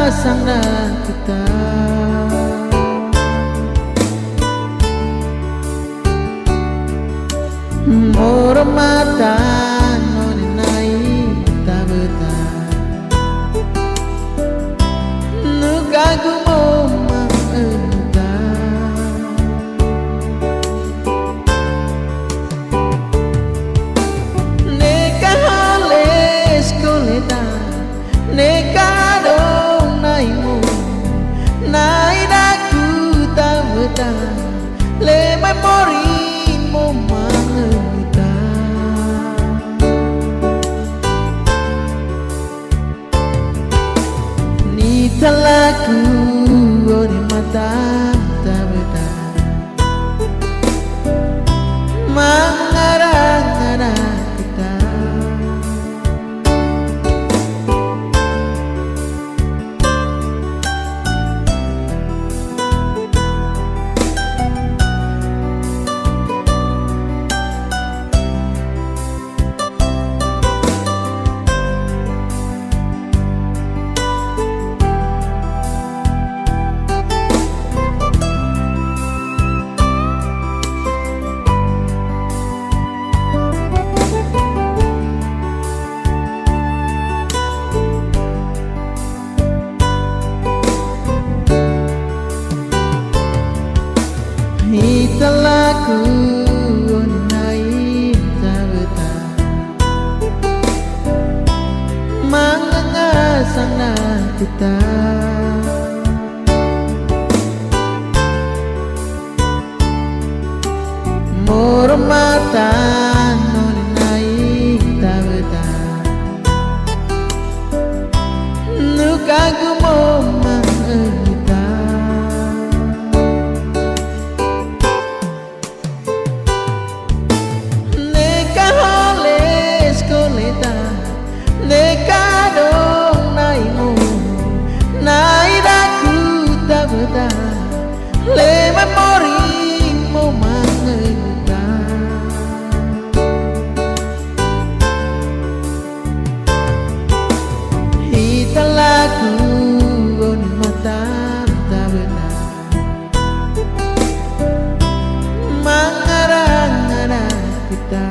sana kita Hormatan nonenai tabeta Nukagu momang enta Neka hales koleta Neka dong naimu Nai daku tabeta Le memori momang enta Talaku di mata tabeta Mengarang-arang kita Hitalaku nai tabeta Mangangasana kita Mormatan nai tabeta Nukagu momang kita Neka dong naimu Nai daku tabeta Le memori momang enta Hitalaku di mata tabeta Mengarang-arang kita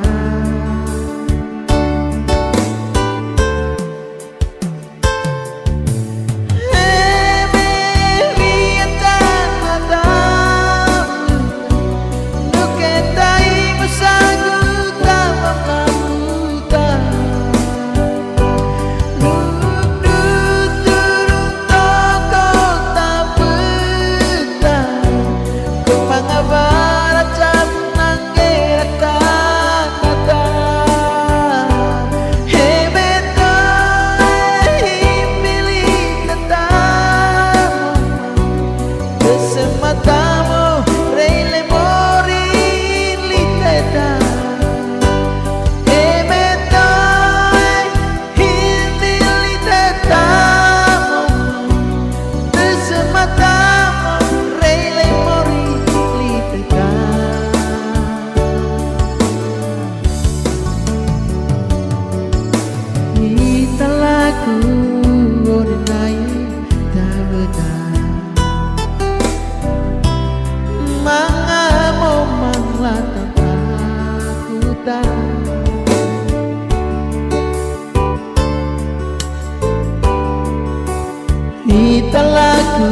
Hitalaku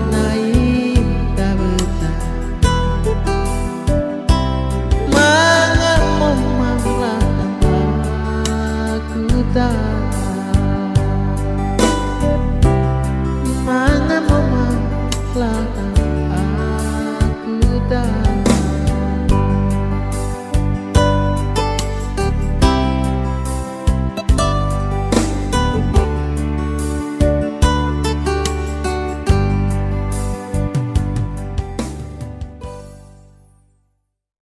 nai tabeta Mangan momang aku tak Mangan momang